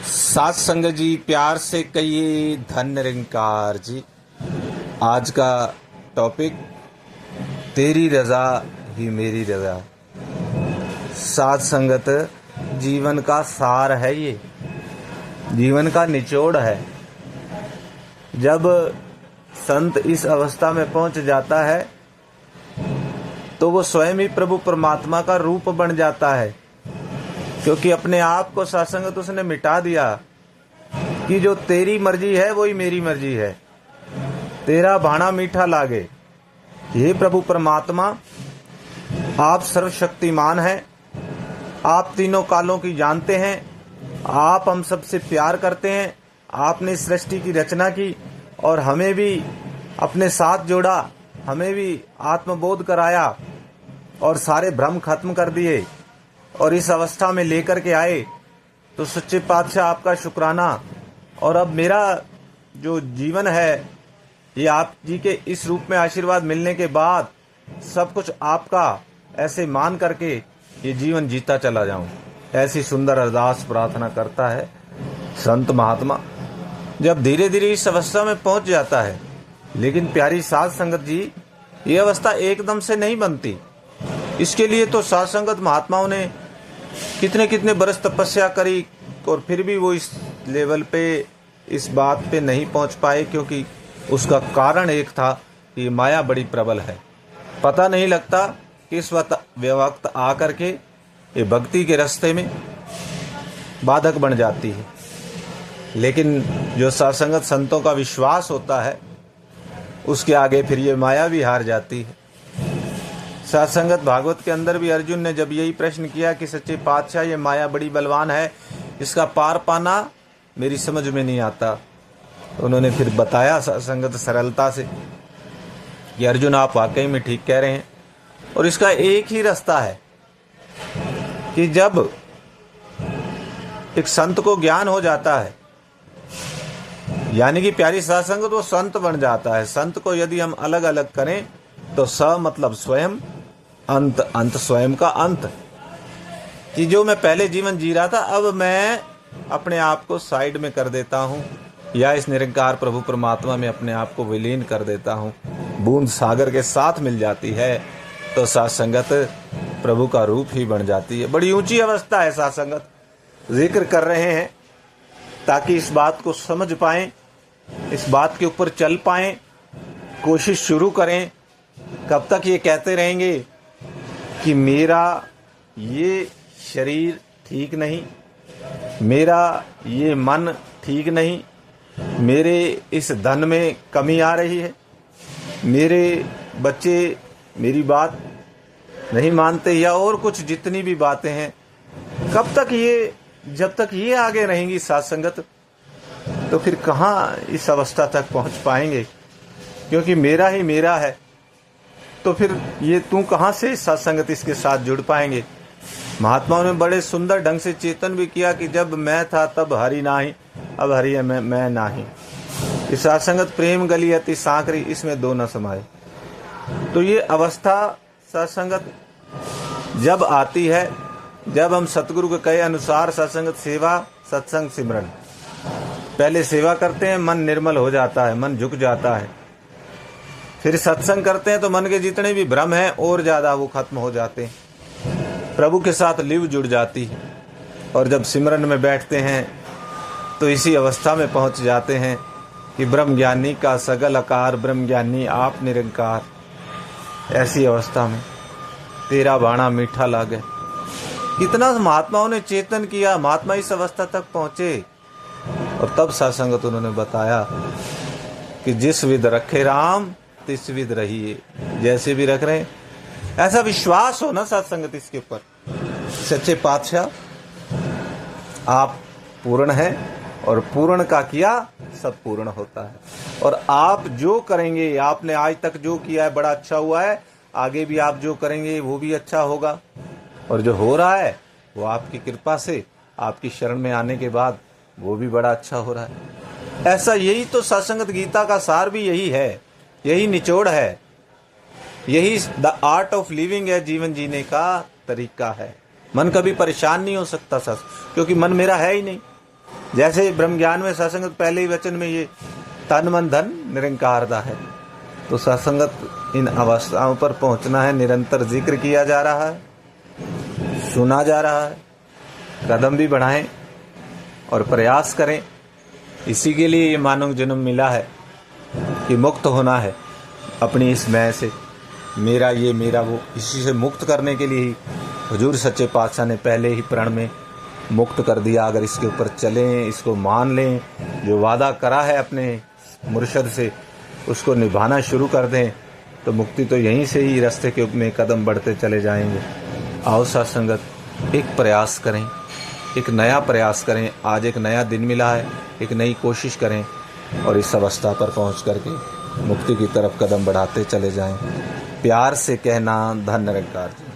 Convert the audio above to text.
सात संगत जी, प्यार से कहिए धन निरंकार जी। आज का टॉपिक तेरी रजा ही मेरी रजा। सात संगत जीवन का सार है, ये जीवन का निचोड़ है। जब संत इस अवस्था में पहुंच जाता है तो वो स्वयं ही प्रभु परमात्मा का रूप बन जाता है, क्योंकि अपने आप को सत्संगत उसने मिटा दिया कि जो तेरी मर्जी है वही मेरी मर्जी है, तेरा भाना मीठा लागे। हे प्रभु परमात्मा, आप सर्वशक्तिमान हैं, आप तीनों कालों की जानते हैं, आप हम सबसे प्यार करते हैं। आपने सृष्टि की रचना की और हमें भी अपने साथ जोड़ा, हमें भी आत्मबोध कराया और सारे भ्रम खत्म कर दिए और इस अवस्था में लेकर के आए। तो सच्चे पातशाह आपका शुक्राना। और अब मेरा जो जीवन है ये आप जी के इस रूप में आशीर्वाद मिलने के बाद सब कुछ आपका ऐसे मान करके ये जीवन जीता चला जाऊं, ऐसी सुंदर अरदास प्रार्थना करता है संत महात्मा। जब धीरे धीरे इस अवस्था में पहुंच जाता है, लेकिन प्यारी साध संगत जी, ये अवस्था एकदम से नहीं बनती। इसके लिए तो साध संगत महात्माओं ने कितने कितने बरस तपस्या करी और फिर भी वो इस लेवल पे, इस बात पे नहीं पहुंच पाए, क्योंकि उसका कारण एक था कि माया बड़ी प्रबल है। पता नहीं लगता कि इस वक्त आकर के ये भक्ति के रास्ते में बाधक बन जाती है। लेकिन जो सत्संगत संतों का विश्वास होता है उसके आगे फिर ये माया भी हार जाती है। सत्संगत भागवत के अंदर भी अर्जुन ने जब यही प्रश्न किया कि सच्चे पातशाह, ये माया बड़ी बलवान है, इसका पार पाना मेरी समझ में नहीं आता। उन्होंने फिर बताया सत्संगत सरलता से कि अर्जुन, आप वाकई में ठीक कह रहे हैं और इसका एक ही रास्ता है कि जब एक संत को ज्ञान हो जाता है, यानी कि प्यारी सत्संगत, वो संत बन जाता है। संत को यदि हम अलग अलग करें तो स मतलब स्वयं, अंत अंत स्वयं का अंत, कि जो मैं पहले जीवन जी रहा था अब मैं अपने आप को साइड में कर देता हूँ या इस निरंकार प्रभु परमात्मा में अपने आप को विलीन कर देता हूँ, बूंद सागर के साथ मिल जाती है तो सत्संगत प्रभु का रूप ही बन जाती है। बड़ी ऊंची अवस्था है सत्संगत, जिक्र कर रहे हैं ताकि इस बात को समझ पाएं, इस बात के ऊपर चल पाएं, कोशिश शुरू करें। कब तक ये कहते रहेंगे कि मेरा ये शरीर ठीक नहीं, मेरा ये मन ठीक नहीं, मेरे इस धन में कमी आ रही है, मेरे बच्चे मेरी बात नहीं मानते, या और कुछ जितनी भी बातें हैं, कब तक ये, जब तक ये आगे रहेंगी सत्संगत तो फिर कहाँ इस अवस्था तक पहुंच पाएंगे, क्योंकि मेरा ही मेरा है। तो फिर ये तू कहाँ से सत्संगत इसके साथ जुड़ पाएंगे। महात्माओं ने बड़े सुंदर ढंग से चेतन भी किया कि जब मैं था तब हरि नाही, अब हरि है मैं नाही। इस सत्संगत प्रेम गली अति सांकरी, इसमें दो न समाये। तो ये अवस्था सत्संगत जब आती है, जब हम सतगुरु के कहे अनुसार सत्संगत सेवा, सत्संग सिमरन, पहले सेवा करते हैं, मन निर्मल हो जाता है, मन झुक जाता है। फिर सत्संग करते हैं तो मन के जितने भी भ्रम हैं और ज्यादा वो खत्म हो जाते हैं, प्रभु के साथ लिव जुड़ जाती है। और जब सिमरन में बैठते हैं तो इसी अवस्था में पहुंच जाते हैं कि ब्रह्म ज्ञानी का सगल आकार, ब्रह्म ज्ञानी आप निरंकार। ऐसी अवस्था में तेरा बाणा मीठा लागे। कितना महात्माओं ने चेतन किया, महात्मा इस अवस्था तक पहुंचे और तब सत्संगत उन्होंने बताया कि जिस विध रखे राम तिस विध रहिए। जैसे भी रख रहे हैं, ऐसा विश्वास हो ना सत्संगत इसके ऊपर, सच्चे पातशाह आप पूर्ण हैं और पूर्ण का किया सब पूर्ण होता है। और आप जो करेंगे, आपने आज तक जो किया है बड़ा अच्छा हुआ है, आगे भी आप जो करेंगे वो भी अच्छा होगा। और जो हो रहा है वो आपकी कृपा से, आपकी शरण में आने के बाद वो भी बड़ा अच्छा हो रहा है। ऐसा यही तो सत्संगत गीता का सार भी यही है, यही निचोड़ है, यही द आर्ट ऑफ लिविंग है, जीवन जीने का तरीका है। मन कभी परेशान नहीं हो सकता सच, क्योंकि मन मेरा है ही नहीं। जैसे ब्रह्म ज्ञान में सत्संगत पहले ही वचन में ये तन मन धन निरंकार दा है, तो सत्संगत इन अवस्थाओं पर पहुंचना है। निरंतर जिक्र किया जा रहा है, सुना जा रहा है, कदम भी बढ़ाएं और प्रयास करें। इसी के लिए ये मानव जन्म मिला है कि मुक्त होना है अपनी इस मैं से, मेरा ये मेरा वो। इसी से मुक्त करने के लिए ही हुजूर सच्चे पातशाह ने पहले ही प्रण में मुक्त कर दिया। अगर इसके ऊपर चलें, इसको मान लें, जो वादा करा है अपने मुर्शद से उसको निभाना शुरू कर दें, तो मुक्ति तो यहीं से ही रास्ते के में कदम बढ़ते चले जाएंगे। आओ सत्संगत, एक प्रयास करें, एक नया प्रयास करें। आज एक नया दिन मिला है, एक नई कोशिश करें और इस अवस्था पर पहुंच करके मुक्ति की तरफ कदम बढ़ाते चले जाएं। प्यार से कहना, धन निरंकार जी।